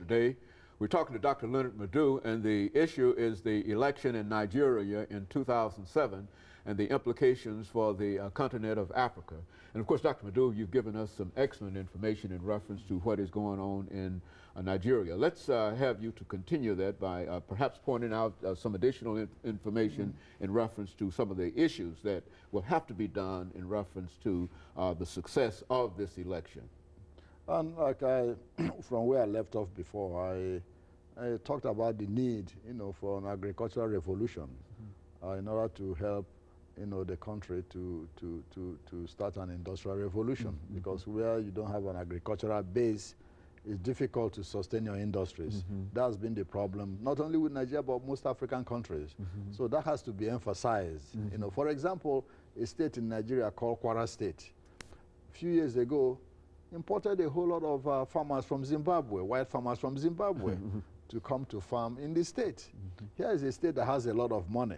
today. We're talking to Dr. LMadu, and the issue is the election in Nigeria in 2007 and the implications for the continent of Africa. And of course, Dr. LMadu, you've given us some excellent information in reference to what is going on in Nigeria. Let's have you to continue that by perhaps pointing out some additional information in reference to some of the issues that will have to be done in reference to the success of this election. And like from where I left off before, I talked about the need, for an agricultural revolution in order to help, the country to start an industrial revolution. Because where you don't have an agricultural base, it's difficult to sustain your industries. That's been the problem, not only with Nigeria, but most African countries. So that has to be emphasized. For example, a state in Nigeria called Kwara State, a few years ago, imported a whole lot of farmers from Zimbabwe, white farmers from Zimbabwe, to come to farm in the state. Here is a state that has a lot of money.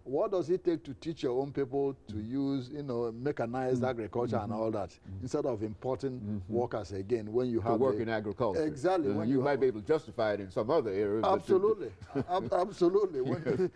What does it take to teach your own people to use, mechanized agriculture and all that, instead of importing workers again when you have to work in agriculture? Exactly. When you might be able to justify it in some other areas. Absolutely. Absolutely.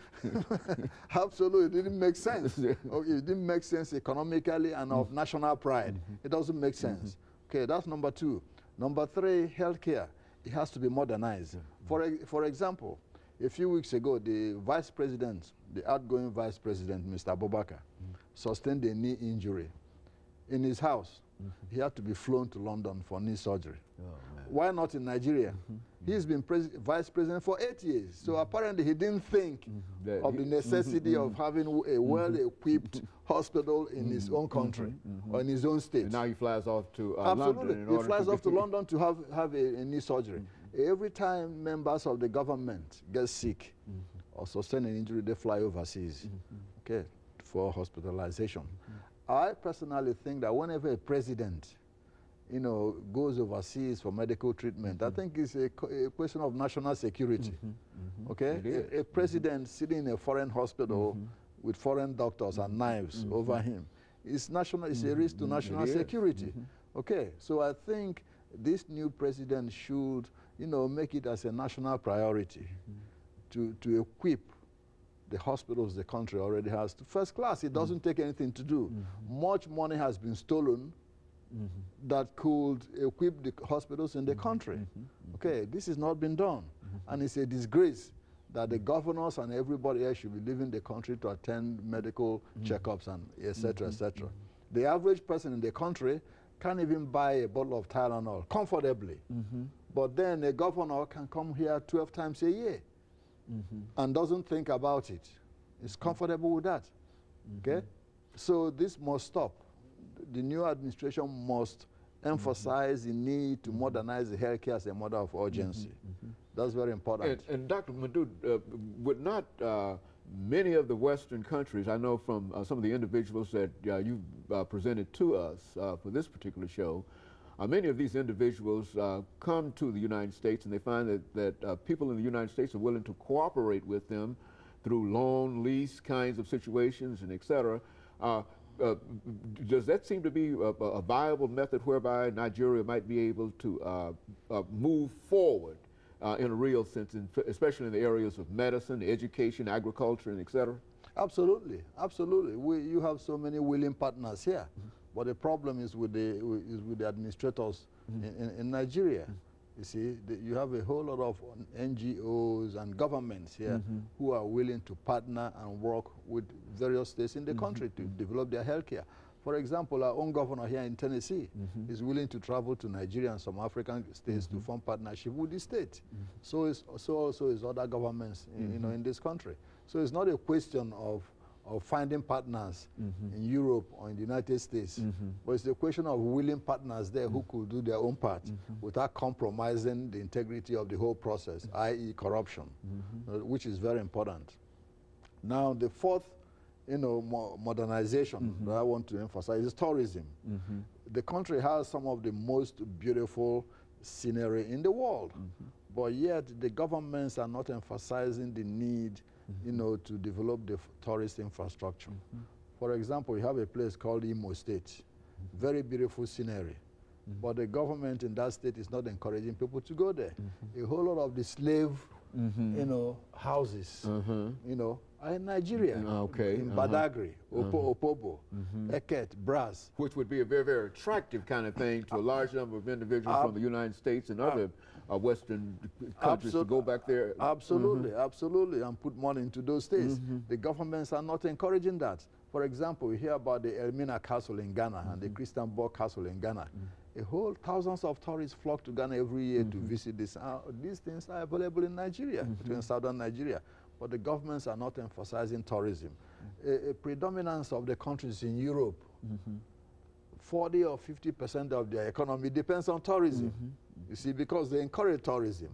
Absolutely. It didn't make sense. Okay, it didn't make sense economically and of national pride. It doesn't make sense. Okay, that's number two. Number three, healthcare. It has to be modernized. For example, a few weeks ago, the vice president, the outgoing vice president, Mr. Abubakar, sustained a knee injury. In his house, he had to be flown to London for knee surgery. Oh, why not in Nigeria? He's been vice president for 8 years. So apparently he didn't think of the necessity of having a well-equipped hospital in his own country or in his own state. And now he flies off to London. He flies off to London to have a knee surgery. Every time members of the government get sick or sustain an injury, they fly overseas, okay, for hospitalization. I personally think that whenever a president goes overseas for medical treatment, I think it's a question of national security. Okay? A president sitting in a foreign hospital with foreign doctors and knives over him, it's a risk to national security. Okay, so I think this new president should, make it as a national priority to equip the hospitals the country already has to first class. It doesn't take anything to do. Much money has been stolen that could equip the hospitals in the country. Okay, this has not been done. And it's a disgrace that the governors and everybody else should be leaving the country to attend medical checkups and et cetera, The average person in the country can't even buy a bottle of Tylenol comfortably. But then a governor can come here 12 times a year and doesn't think about it. It's comfortable with that. Okay? So this must stop. The new administration must emphasize the need to modernize the healthcare as a matter of urgency. That's very important. And Dr. LMadu, would not many of the Western countries, I know from some of the individuals that you've presented to us for this particular show, many of these individuals come to the United States and they find that people in the United States are willing to cooperate with them through loan, lease kinds of situations and et cetera. Does that seem to be a viable method whereby Nigeria might be able to move forward in a real sense, especially in the areas of medicine, education, agriculture, and et cetera? Absolutely, absolutely. You have so many willing partners here, but the problem is with the administrators in Nigeria. You see, you have a whole lot of NGOs and governments here who are willing to partner and work with various states in the country to develop their healthcare. For example, our own governor here in Tennessee is willing to travel to Nigeria and some African states to form partnership with the state. So also is other governments in this country. So it's not a question of finding partners in Europe or in the United States, but it's a question of willing partners there who could do their own part without compromising the integrity of the whole process, i.e. corruption, which is very important. Now, the fourth modernization that I want to emphasize is tourism. The country has some of the most beautiful scenery in the world, but yet the governments are not emphasizing the need to develop the tourist infrastructure. For example, you have a place called Imo State, very beautiful scenery. but the government in that state is not encouraging people to go there. A whole lot of the slave, houses, are in Nigeria. In Badagry, Opobo, Eket, Brass. Which would be a very, very attractive kind of thing to a large number of individuals from the United States and other Western countries to go back there. Absolutely, absolutely, and put money into those states. The governments are not encouraging that. For example, we hear about the Elmina Castle in Ghana and the Christian Borg Castle in Ghana. A whole thousands of tourists flock to Ghana every year to visit this. These things are available in Nigeria, in southern Nigeria, but the governments are not emphasizing tourism. A predominance of the countries in Europe, 40 or 50% of their economy depends on tourism. You see, because they encourage tourism.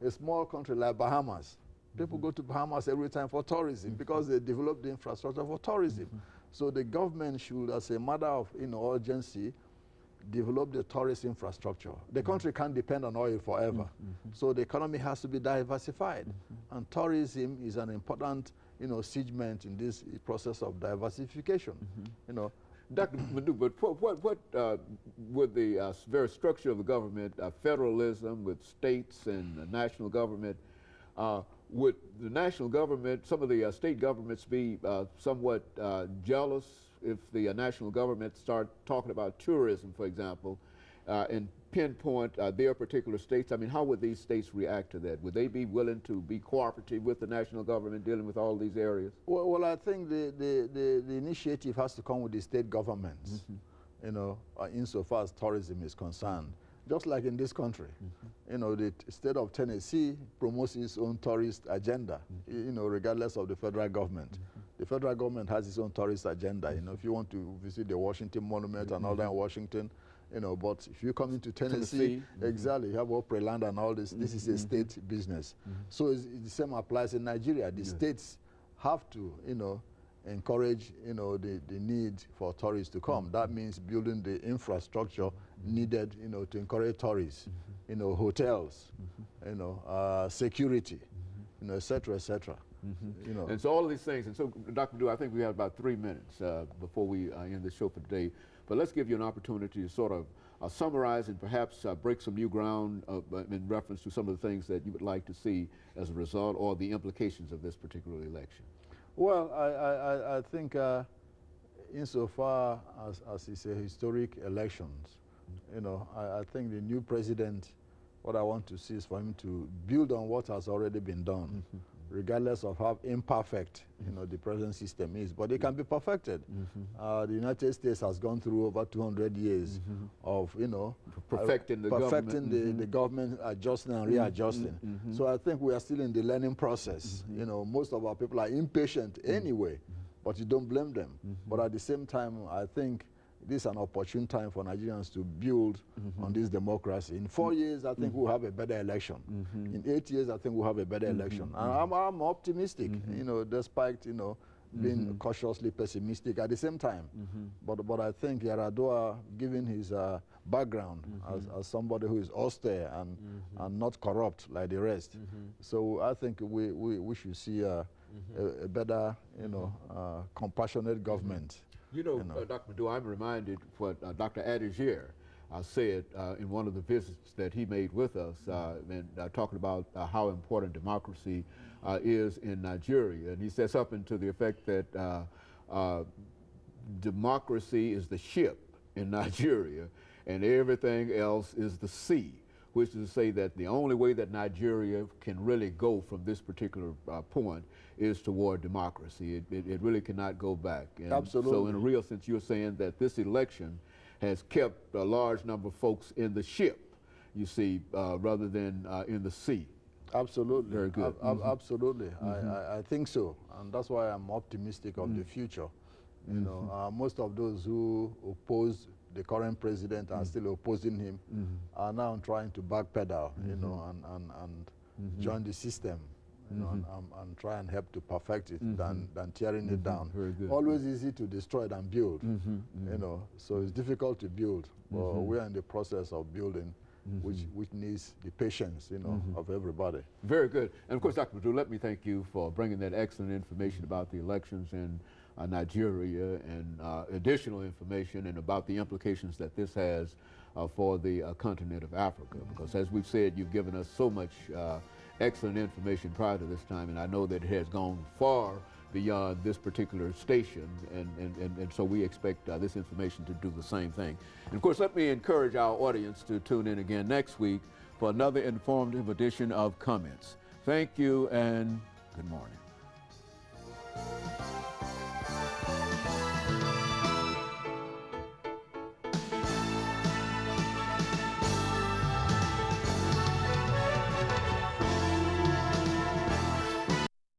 A small country like Bahamas, people go to Bahamas every time for tourism because they develop the infrastructure for tourism. So the government should, as a matter of urgency, develop the tourist infrastructure. The country can't depend on oil forever. So the economy has to be diversified. And tourism is an important, segment in this process of diversification. Dr. Madu, but what with the very structure of the government, federalism with states and national government, would the national government, some of the state governments be somewhat jealous if the national government start talking about tourism, for example, and pinpoint their particular states? I mean, how would these states react to that? Would they be willing to be cooperative with the national government dealing with all these areas? Well, I think the initiative has to come with the state governments, insofar as tourism is concerned. Just like in this country, the state of Tennessee promotes its own tourist agenda, regardless of the federal government. The federal government has its own tourist agenda. If you want to visit the Washington Monument and all that in Washington, but if you come into Tennessee, exactly, you have Opry Land and all this. This is a state business. So the same applies in Nigeria. The states have to, encourage, the need for tourists to come. That means building the infrastructure needed, to encourage tourists, hotels, security, et cetera, et cetera. And so all of these things, and so Dr. Madu, I think we have about 3 minutes before we end the show for today. But let's give you an opportunity to sort of summarize and perhaps break some new ground in reference to some of the things that you would like to see as a result or the implications of this particular election. Well, I think insofar as it's a historic elections, I think the new president, what I want to see is for him to build on what has already been done, regardless of how imperfect the present system is, but it can be perfected. The United States has gone through over 200 years of perfecting the government, adjusting and readjusting. So I think we are still in the learning process. Most of our people are impatient anyway, but you don't blame them. But at the same time, I think this is an opportune time for Nigerians to build on this democracy. In 4 years, I think we'll have a better election. In 8 years, I think we'll have a better election. And I'm optimistic, despite, being cautiously pessimistic at the same time. But I think Yaradua, given his background as somebody who is austere and not corrupt like the rest, so I think we should see a better, compassionate government. Dr. Madu, I'm reminded what Dr. Adigier said in one of the visits that he made with us, and talking about how important democracy is in Nigeria. And he said something to the effect that democracy is the ship in Nigeria and everything else is the sea, which is to say that the only way that Nigeria can really go from this particular point is toward democracy. It really cannot go back. And absolutely. So in a real sense, you're saying that this election has kept a large number of folks in the ship, you see, rather than in the sea. Absolutely. Very good. Absolutely. I think so. And that's why I'm optimistic of the future. Most of those who oppose the current president are still opposing him are now trying to backpedal, and join the system. And try and help to perfect it than tearing it down. Very good. Always easy to destroy than build, so it's difficult to build, but we're in the process of building, which needs the patience, of everybody. Very good. And of course, Dr. Madu, let me thank you for bringing that excellent information about the elections in Nigeria and additional information and about the implications that this has for the continent of Africa, because as we've said, you've given us so much excellent information prior to this time, and I know that it has gone far beyond this particular station, and so we expect this information to do the same thing. And of course, let me encourage our audience to tune in again next week for another informative edition of Comments. Thank you and good morning.